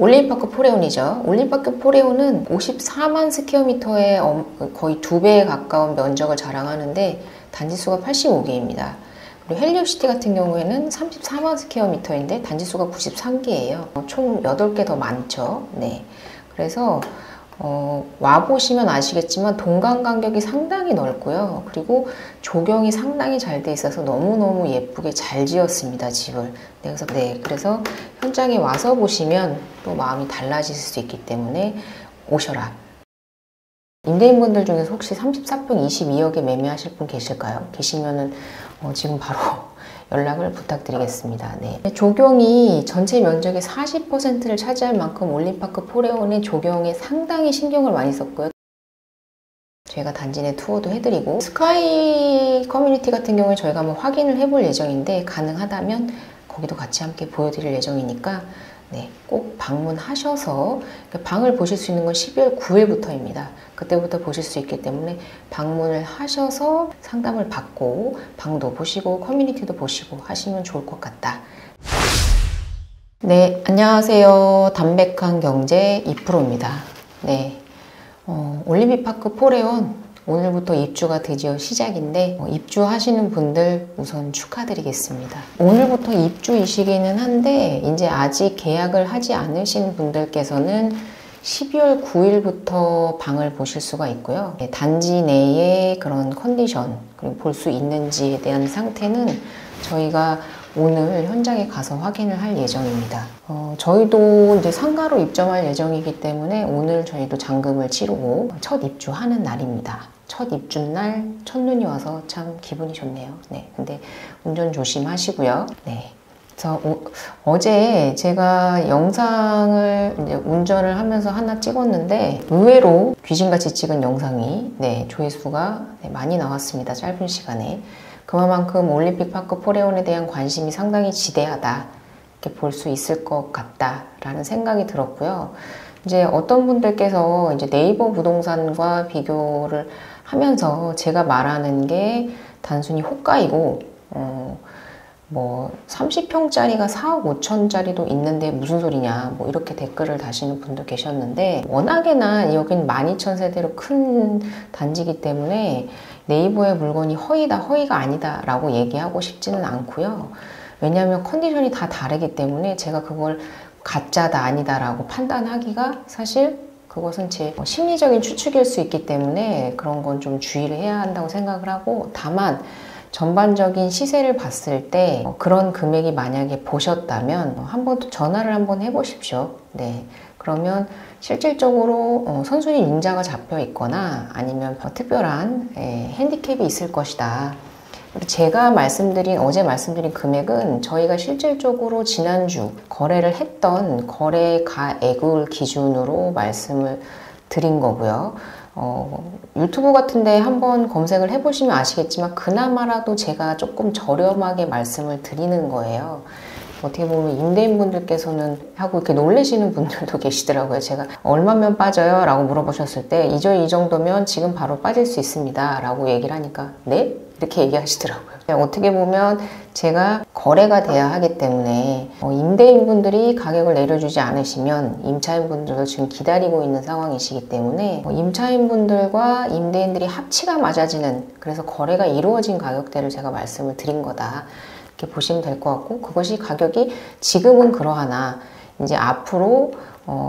올림픽파크 포레온이죠. 올림픽파크 포레온은 54만 스퀘어미터의 거의 2배에 가까운 면적을 자랑하는데 단지수가 85개입니다. 그리고 헬리오시티 같은 경우에는 34만 스퀘어미터인데 단지수가 93개예요. 총 8개 더 많죠. 네. 그래서 와보시면 아시겠지만 동간 간격이 상당히 넓고요. 그리고 조경이 상당히 잘 돼 있어서 너무너무 예쁘게 잘 지었습니다, 집을. 그래서 현장에 와서 보시면 또 마음이 달라질 수 있기 때문에 오셔라. 임대인분들 중에서 혹시 34평 22억에 매매하실 분 계실까요? 계시면은 지금 바로 연락을 부탁드리겠습니다. 네. 조경이 전체 면적의 40%를 차지할 만큼 올림픽파크 포레온의 조경에 상당히 신경을 많이 썼고요. 저희가 단지 내 투어도 해드리고 스카이 커뮤니티 같은 경우에 저희가 한번 확인을 해볼 예정인데 가능하다면 거기도 같이 함께 보여드릴 예정이니까 네, 꼭 방문하셔서 방을 보실 수 있는 건 12월 9일부터입니다. 그때부터 보실 수 있기 때문에 방문을 하셔서 상담을 받고 방도 보시고 커뮤니티도 보시고 하시면 좋을 것 같다. 네, 안녕하세요. 담백한 경제 2%입니다. 네, 올림픽파크 포레온 오늘부터 입주가 드디어 시작인데 입주하시는 분들 우선 축하드리겠습니다. 오늘부터 입주이시기는 한데 이제 아직 계약을 하지 않으신 분들께서는 12월 9일부터 방을 보실 수가 있고요. 단지 내의 그런 컨디션 그리고 볼 수 있는지에 대한 상태는 저희가 오늘 현장에 가서 확인을 할 예정입니다. 저희도 이제 상가로 입점할 예정이기 때문에 오늘 저희도 잔금을 치르고 첫 입주하는 날입니다. 첫 입주날 첫눈이 와서 참 기분이 좋네요. 네, 근데 운전 조심하시고요. 네. 그래서 어제 제가 영상을 이제 운전을 하면서 하나 찍었는데 의외로 귀신같이 찍은 영상이 조회수가 많이 나왔습니다. 짧은 시간에. 그만큼 올림픽파크 포레온에 대한 관심이 상당히 지대하다 이렇게 볼 수 있을 것 같다라는 생각이 들었고요. 이제 어떤 분들께서 이제 네이버 부동산과 비교를 하면서 제가 말하는 게 단순히 호가이고 뭐 30평짜리가 4억 5천짜리도 있는데 무슨 소리냐 뭐 이렇게 댓글을 다시는 분도 계셨는데 워낙에나 여긴 12,000세대로 큰 단지이기 때문에 네이버의 물건이 허위가 아니다 라고 얘기하고 싶지는 않고요. 왜냐하면 컨디션이 다 다르기 때문에 제가 그걸 가짜다 아니다 라고 판단하기가 사실 그것은 제 심리적인 추측일 수 있기 때문에 그런 건 좀 주의를 해야 한다고 생각을 하고, 다만 전반적인 시세를 봤을 때 그런 금액이 만약에 보셨다면 한번 전화를 한번 해보십시오. 네, 그러면 실질적으로 선순위 융자가 잡혀 있거나 아니면 특별한 핸디캡이 있을 것이다. 제가 어제 말씀드린 금액은 저희가 실질적으로 지난주 거래를 했던 거래가액을 기준으로 말씀을 드린 거고요. 유튜브 같은데 한번 검색을 해보시면 아시겠지만 그나마라도 제가 조금 저렴하게 말씀을 드리는 거예요. 어떻게 보면 임대인분들께서는 하고 이렇게 놀라시는 분들도 계시더라고요. 제가 얼마면 빠져요? 라고 물어보셨을 때 이 정도면 지금 바로 빠질 수 있습니다 라고 얘기를 하니까 네? 이렇게 얘기하시더라고요. 어떻게 보면 제가 거래가 돼야 하기 때문에 임대인분들이 가격을 내려주지 않으시면 임차인분들도 지금 기다리고 있는 상황이시기 때문에 임차인분들과 임대인들이 합치가 맞아지는, 그래서 거래가 이루어진 가격대를 제가 말씀을 드린 거다 이렇게 보시면 될 것 같고, 그것이 가격이 지금은 그러하나 이제 앞으로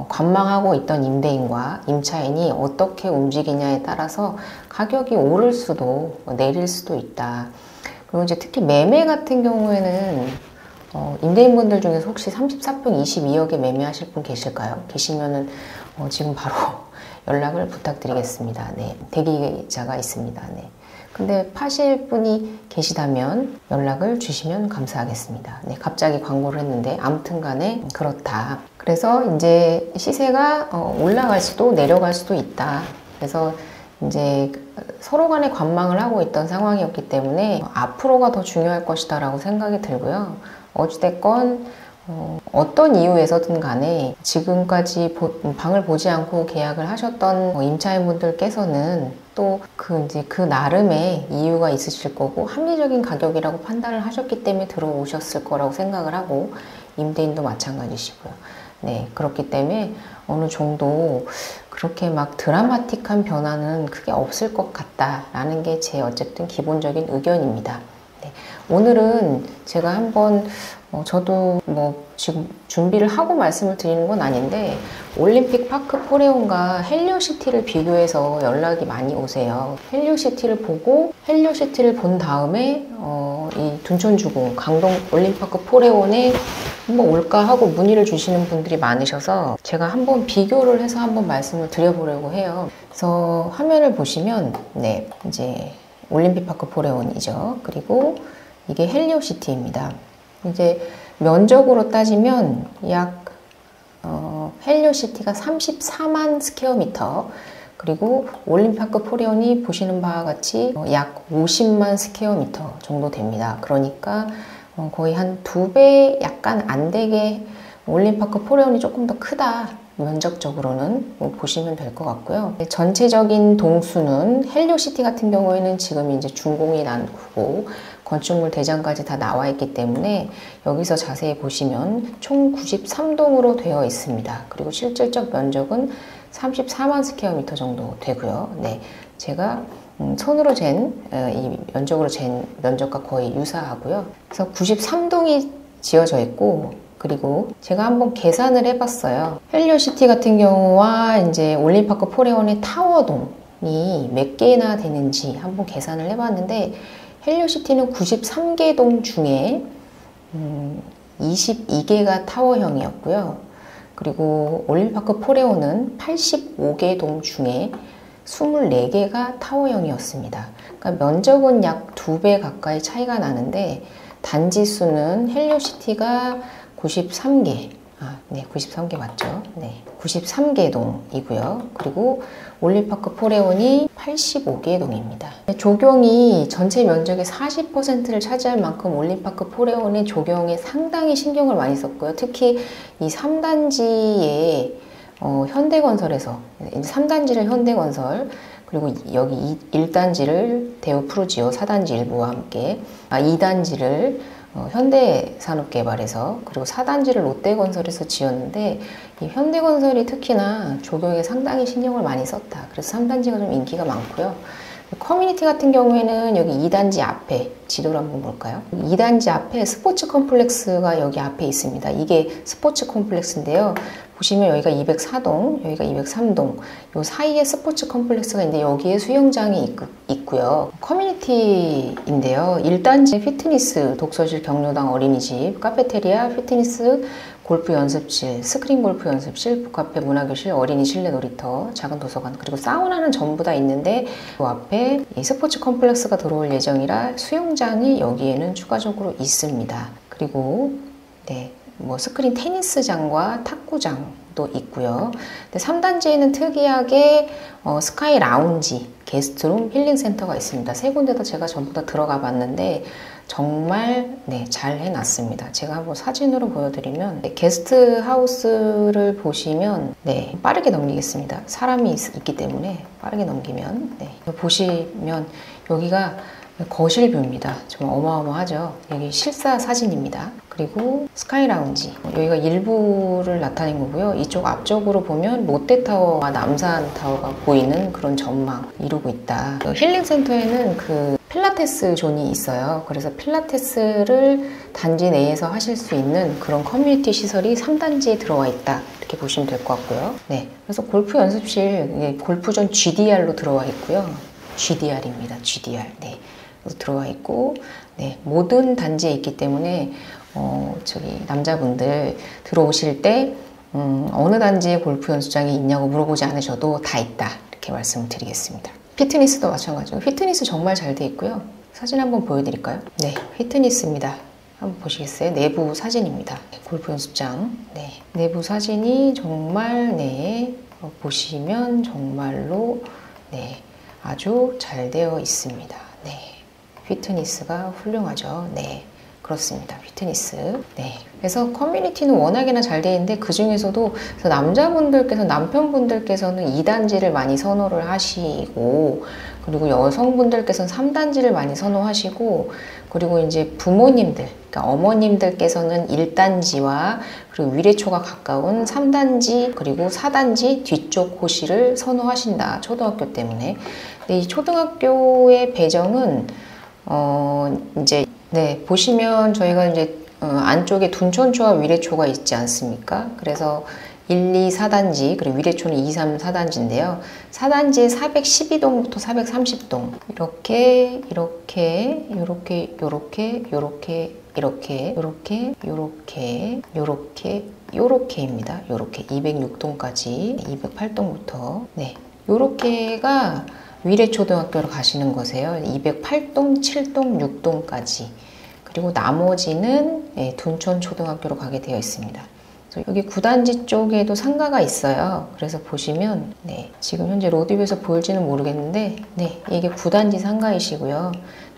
관망하고 있던 임대인과 임차인이 어떻게 움직이냐에 따라서 가격이 오를 수도 내릴 수도 있다. 그리고 이제 특히 매매 같은 경우에는 임대인분들 중에서 혹시 34평 22억에 매매하실 분 계실까요? 계시면은 지금 바로 연락을 부탁드리겠습니다. 네, 대기자가 있습니다. 네. 근데 파실 분이 계시다면 연락을 주시면 감사하겠습니다. 네, 갑자기 광고를 했는데 아무튼 간에 그렇다. 그래서 이제 시세가 올라갈 수도 내려갈 수도 있다. 그래서 이제 서로 간에 관망을 하고 있던 상황이었기 때문에 앞으로가 더 중요할 것이다 라고 생각이 들고요. 어찌됐건 어떤 이유에서든 간에 지금까지 방을 보지 않고 계약을 하셨던 임차인분들께서는 또 그 나름의 이유가 있으실 거고 합리적인 가격이라고 판단을 하셨기 때문에 들어오셨을 거라고 생각을 하고, 임대인도 마찬가지시고요. 네, 그렇기 때문에 어느 정도 그렇게 막 드라마틱한 변화는 크게 없을 것 같다라는 게 제 어쨌든 기본적인 의견입니다. 네, 오늘은 제가 한번 저도 뭐 지금 준비를 하고 말씀을 드리는 건 아닌데 올림픽 파크 포레온과 헬리오시티를 비교해서 연락이 많이 오세요. 헬리오시티를 보고 헬리오시티를 본 다음에 이 둔촌주공 강동 올림픽파크 포레온에 한번 올까 하고 문의를 주시는 분들이 많으셔서 제가 한번 비교를 해서 한번 말씀을 드려보려고 해요. 그래서 화면을 보시면 네, 이제 올림픽파크 포레온이죠. 그리고 이게 헬리오시티입니다. 이제 면적으로 따지면 약 헬리오시티가 34만 스퀘어미터, 그리고 올림픽파크 포레온이 보시는 바와 같이 약 50만 스퀘어미터 정도 됩니다. 그러니까 거의 한 2배 약간 안 되게 올림픽파크 포레온이 조금 더 크다. 면적적으로는 보시면 될 것 같고요. 전체적인 동수는 헬리오시티 같은 경우에는 지금 이제 준공이 난 후고 건축물 대장까지 다 나와 있기 때문에 여기서 자세히 보시면 총 93동으로 되어 있습니다. 그리고 실질적 면적은 34만 스퀘어미터 정도 되고요. 네, 제가 손으로 이 면적으로 잰 면적과 거의 유사하고요. 그래서 93동이 지어져 있고, 그리고 제가 한번 계산을 해봤어요. 헬리오시티 같은 경우와 이제 올림픽파크 포레온의 타워동이 몇 개나 되는지 한번 계산을 해봤는데, 헬리오시티는 93개 동 중에 22개가 타워형이었고요. 그리고 올림픽파크 포레온은 85개 동 중에 24개가 타워형이었습니다. 그러니까 면적은 약 2배 가까이 차이가 나는데 단지 수는 헬리오시티가 93개, 네, 93개 맞죠? 네, 93개 동이고요. 그리고 올림픽파크 포레온이 85개 동입니다. 조경이 전체 면적의 40%를 차지할 만큼 올림픽파크 포레온의 조경에 상당히 신경을 많이 썼고요. 특히 이 3단지에 현대건설에서 3단지를 현대건설, 그리고 여기 1단지를 대우푸르지오 4단지 일부와 함께 2단지를 현대산업개발에서, 그리고 4단지를 롯데건설에서 지었는데 이 현대건설이 특히나 조경에 상당히 신경을 많이 썼다. 그래서 3단지가 좀 인기가 많고요. 커뮤니티 같은 경우에는 여기 2단지 앞에 지도를 한번 볼까요? 2단지 앞에 스포츠 컴플렉스가 여기 앞에 있습니다. 이게 스포츠 컴플렉스인데요. 보시면 여기가 204동, 여기가 203동, 요 사이에 스포츠 컴플렉스가 있는데 여기에 수영장이 있고요. 커뮤니티인데요. 1단지 피트니스, 독서실, 격려당, 어린이집, 카페테리아, 피트니스, 골프 연습실, 스크린 골프 연습실, 북카페, 문화교실, 어린이 실내 놀이터, 작은 도서관, 그리고 사우나는 전부 다 있는데 그 앞에 이 스포츠 컴플렉스가 들어올 예정이라 수영장이 여기에는 추가적으로 있습니다. 그리고 네, 뭐 스크린 테니스장과 탁구장도 있고요. 근데 3단지에는 특이하게 스카이 라운지, 게스트룸, 힐링센터가 있습니다. 세 군데 다 제가 전부 다 들어가 봤는데 정말 네, 잘 해놨습니다. 제가 한번 사진으로 보여드리면 네, 게스트하우스를 보시면 네, 빠르게 넘기겠습니다. 사람이 있기 때문에 빠르게 넘기면 네, 보시면 여기가 거실 뷰입니다. 정말 어마어마하죠. 여기 실사 사진입니다. 그리고 스카이 라운지, 여기가 일부를 나타낸 거고요. 이쪽 앞쪽으로 보면 롯데타워와 남산타워가 보이는 그런 전망 이루고 있다. 힐링센터에는 그 필라테스 존이 있어요. 그래서 필라테스를 단지 내에서 하실 수 있는 그런 커뮤니티 시설이 3단지에 들어와 있다. 이렇게 보시면 될 것 같고요. 네, 그래서 골프 연습실, 골프존 GDR로 들어와 있고요. GDR입니다. GDR. 네. 들어와 있고, 네, 모든 단지에 있기 때문에 저기 남자분들 들어오실 때 어느 단지에 골프 연습장이 있냐고 물어보지 않으셔도 다 있다, 이렇게 말씀을 드리겠습니다. 피트니스도 마찬가지고 피트니스 정말 잘 돼 있고요. 사진 한번 보여드릴까요? 네, 피트니스입니다. 한번 보시겠어요? 내부 사진입니다. 골프 연습장. 네, 내부 사진이 정말 네, 보시면 정말로 네, 아주 잘 되어 있습니다. 네. 피트니스가 훌륭하죠. 네, 그렇습니다. 피트니스. 네. 그래서 커뮤니티는 워낙에나 잘 되어 있는데 그 중에서도 남편분들께서는 2단지를 많이 선호를 하시고, 그리고 여성분들께서는 3단지를 많이 선호하시고, 그리고 이제 부모님들, 그러니까 어머님들께서는 1단지와 그리고 위례초가 가까운 3단지 그리고 4단지 뒤쪽 고시를 선호하신다. 초등학교 때문에. 근데 이 초등학교의 배정은 이제 네, 보시면 저희가 이제 안쪽에 둔촌초와 위례초가 있지 않습니까? 그래서 1, 2, 4단지, 그리고 위례초는 2, 3, 4단지인데요. 4단지에 412동부터 430동. 이렇게, 이렇게, 요렇게, 요렇게, 요렇게, 이렇게, 요렇게, 요렇게, 요렇게, 요렇게입니다. 요렇게 206동까지, 208동부터. 네. 요렇게가 위례초등학교로 가시는 거세요. 208동, 7동, 6동까지. 그리고 나머지는 둔촌초등학교로 가게 되어 있습니다. 여기 9단지 쪽에도 상가가 있어요. 그래서 보시면 네, 지금 현재 로드뷰에서 보일지는 모르겠는데 네, 이게 9단지 상가이시고요.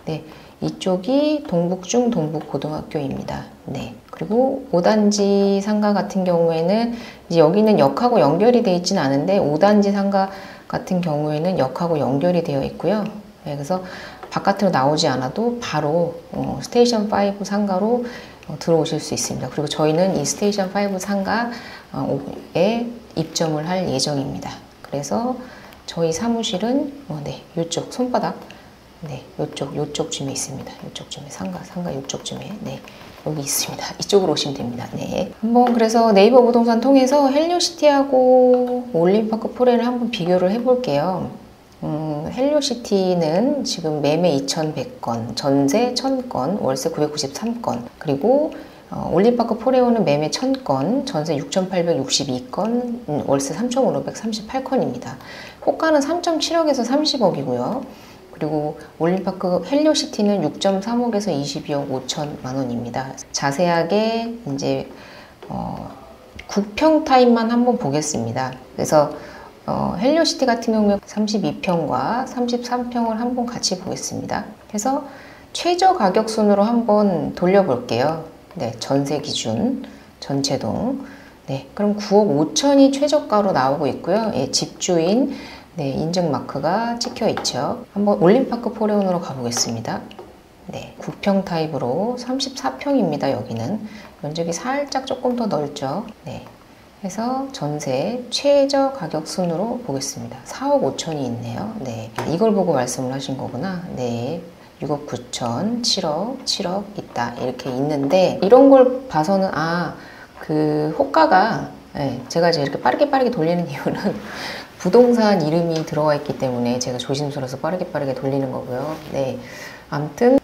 네, 이쪽이 동북중 동북고등학교입니다. 네, 그리고 5단지 상가 같은 경우에는 이제 여기는 역하고 연결이 되어 있지는 않은데 5단지 상가 같은 경우에는 역하고 연결이 되어 있고요. 네, 그래서 바깥으로 나오지 않아도 바로 스테이션 5 상가로 들어오실 수 있습니다. 그리고 저희는 이 스테이션 5 상가에 입점을 할 예정입니다. 그래서 저희 사무실은 네, 이쪽 손바닥 네, 요쪽쯤에 있습니다. 요쪽쯤에 상가 요쪽쯤에 네, 여기 있습니다. 이쪽으로 오시면 됩니다. 네. 한번 그래서 네이버 부동산 통해서 헬리오시티하고 올림픽파크 포레를 한번 비교를 해볼게요. 헬리오시티는 지금 매매 2,100건, 전세 1,000건, 월세 993건, 그리고 올림픽파크 포레오는 매매 1,000건, 전세 6,862건, 월세 3,538건입니다. 호가는 3.7억에서 30억이고요. 그리고 올림픽파크 헬리오시티는 6.3억에서 22억 5천만 원입니다. 자세하게 이제 국평 타입만 한번 보겠습니다. 그래서 헬리오시티 같은 경우에 32평과 33평을 한번 같이 보겠습니다. 그래서 최저 가격 순으로 한번 돌려볼게요. 네, 전세 기준, 전체동. 네, 그럼 9억 5천이 최저가로 나오고 있고요. 예, 집주인, 네, 인증 마크가 찍혀 있죠. 한번 올림픽파크 포레온으로 가보겠습니다. 네, 9평 타입으로 34평입니다. 여기는 면적이 살짝 조금 더 넓죠. 네. 해서 전세 최저 가격 순으로 보겠습니다. 4억 5천이 있네요. 네, 이걸 보고 말씀을 하신 거구나. 네, 6억 9천, 7억 있다 이렇게 있는데 이런 걸 봐서는 그 호가가 네, 제가 이제 이렇게 빠르게 돌리는 이유는 부동산 이름이 들어가 있기 때문에 제가 조심스러워서 빠르게 돌리는 거고요. 네, 아무튼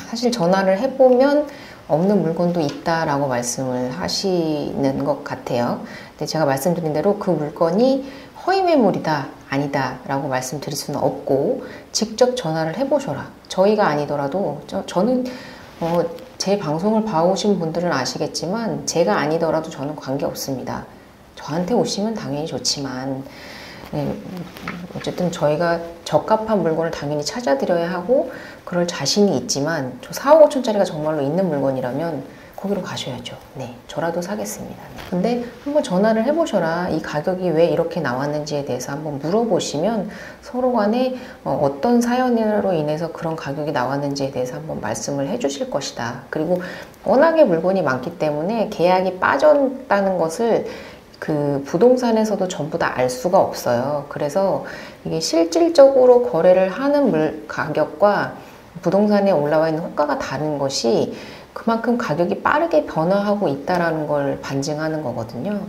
사실 전화를 해보면 없는 물건도 있다라고 말씀을 하시는 것 같아요. 근데 제가 말씀드린 대로 그 물건이 허위 매물이다, 아니다 라고 말씀드릴 수는 없고 직접 전화를 해보셔라. 저희가 아니더라도 저는 제 방송을 봐오신 분들은 아시겠지만 제가 아니더라도 저는 관계없습니다. 저한테 오시면 당연히 좋지만 네, 어쨌든 저희가 적합한 물건을 당연히 찾아드려야 하고 그럴 자신이 있지만 저 4억 5천짜리가 정말로 있는 물건이라면 거기로 가셔야죠. 네, 저라도 사겠습니다. 네. 근데 한번 전화를 해보셔라. 이 가격이 왜 이렇게 나왔는지에 대해서 한번 물어보시면 서로 간에 어떤 사연으로 인해서 그런 가격이 나왔는지에 대해서 한번 말씀을 해주실 것이다. 그리고 워낙에 물건이 많기 때문에 계약이 빠졌다는 것을 그 부동산에서도 전부 다 알 수가 없어요. 그래서 이게 실질적으로 거래를 하는 가격과 부동산에 올라와 있는 호가가 다른 것이 그만큼 가격이 빠르게 변화하고 있다는 걸 반증하는 거거든요.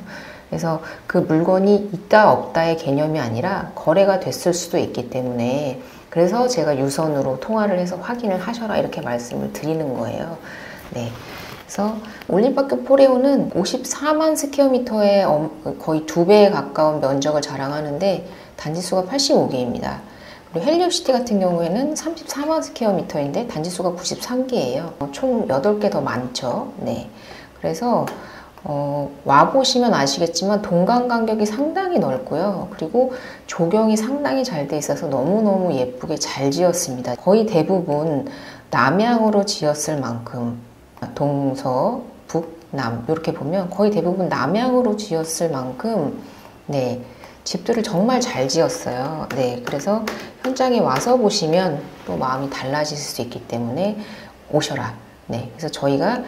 그래서 그 물건이 있다 없다의 개념이 아니라 거래가 됐을 수도 있기 때문에 그래서 제가 유선으로 통화를 해서 확인을 하셔라 이렇게 말씀을 드리는 거예요. 네. 그래서 올림픽파크 포레오는 54만 스퀘어미터의 거의 2배에 가까운 면적을 자랑하는데 단지수가 85개입니다. 그리고 헬리오시티 같은 경우에는 34만 스퀘어미터인데 단지수가 93개예요. 총 8개 더 많죠. 네. 그래서 와보시면 아시겠지만 동간 간격이 상당히 넓고요. 그리고 조경이 상당히 잘 돼 있어서 너무너무 예쁘게 잘 지었습니다. 거의 대부분 남향으로 지었을 만큼 동서, 북, 남 이렇게 보면 거의 대부분 남향으로 지었을 만큼 네, 집들을 정말 잘 지었어요. 네, 그래서 현장에 와서 보시면 또 마음이 달라질 수 있기 때문에 오셔라. 네, 그래서 저희가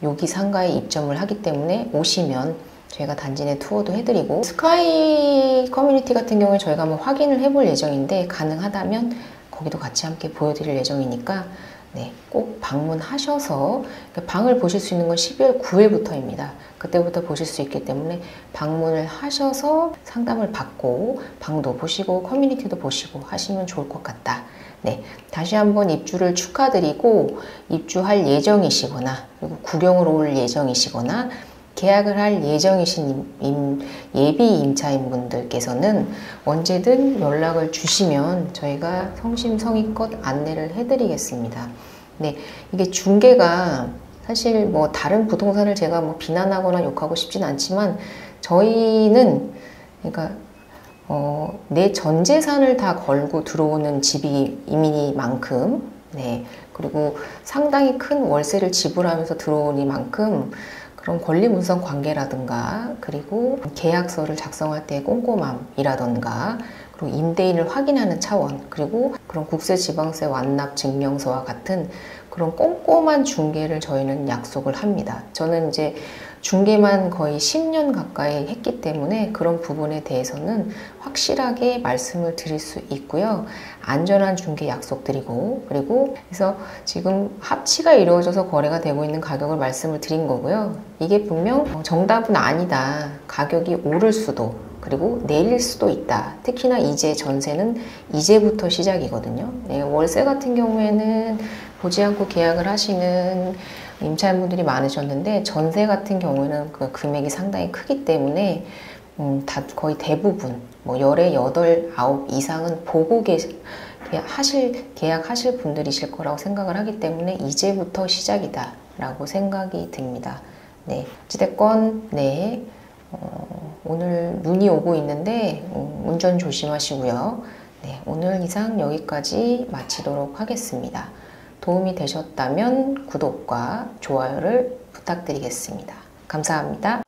여기 상가에 입점을 하기 때문에 오시면 저희가 단지 내 투어도 해드리고, 스카이 커뮤니티 같은 경우에 저희가 한번 확인을 해볼 예정인데 가능하다면 거기도 같이 함께 보여드릴 예정이니까 네, 꼭 방문하셔서, 방을 보실 수 있는 건 12월 9일부터입니다. 그때부터 보실 수 있기 때문에 방문을 하셔서 상담을 받고 방도 보시고 커뮤니티도 보시고 하시면 좋을 것 같다. 네, 다시 한번 입주를 축하드리고, 입주할 예정이시거나 그리고 구경으로 올 예정이시거나 계약을 할 예정이신 예비 임차인 분들께서는 언제든 연락을 주시면 저희가 성심성의껏 안내를 해드리겠습니다. 네, 이게 중개가 사실 뭐 다른 부동산을 제가 뭐 비난하거나 욕하고 싶진 않지만, 저희는 그러니까 내 전 재산을 다 걸고 들어오는 집이 이민이만큼, 네, 그리고 상당히 큰 월세를 지불하면서 들어오니만큼 그런 권리분선 관계라든가, 그리고 계약서를 작성할 때의 꼼꼼함이라든가, 그리고 임대인을 확인하는 차원, 그리고 그런 국세, 지방세 완납 증명서와 같은 그런 꼼꼼한 중개를 저희는 약속을 합니다. 저는 이제 중개만 거의 10년 가까이 했기 때문에 그런 부분에 대해서는 확실하게 말씀을 드릴 수 있고요. 안전한 중개 약속드리고, 그리고 그래서 지금 합치가 이루어져서 거래가 되고 있는 가격을 말씀을 드린 거고요. 이게 분명 정답은 아니다. 가격이 오를 수도, 그리고 내릴 수도 있다. 특히나 이제 전세는 이제부터 시작이거든요. 네, 월세 같은 경우에는 보지 않고 계약을 하시는 임차인분들이 많으셨는데, 전세 같은 경우에는 그 금액이 상당히 크기 때문에 거의 대부분 뭐 열에 8, 9 이상은 보고 계약하실 분들이실 거라고 생각을 하기 때문에 이제부터 시작이다 라고 생각이 듭니다. 네, 어찌됐건 네, 오늘 눈이 오고 있는데 운전 조심하시고요. 네, 오늘 이상 여기까지 마치도록 하겠습니다. 도움이 되셨다면 구독과 좋아요를 부탁드리겠습니다. 감사합니다.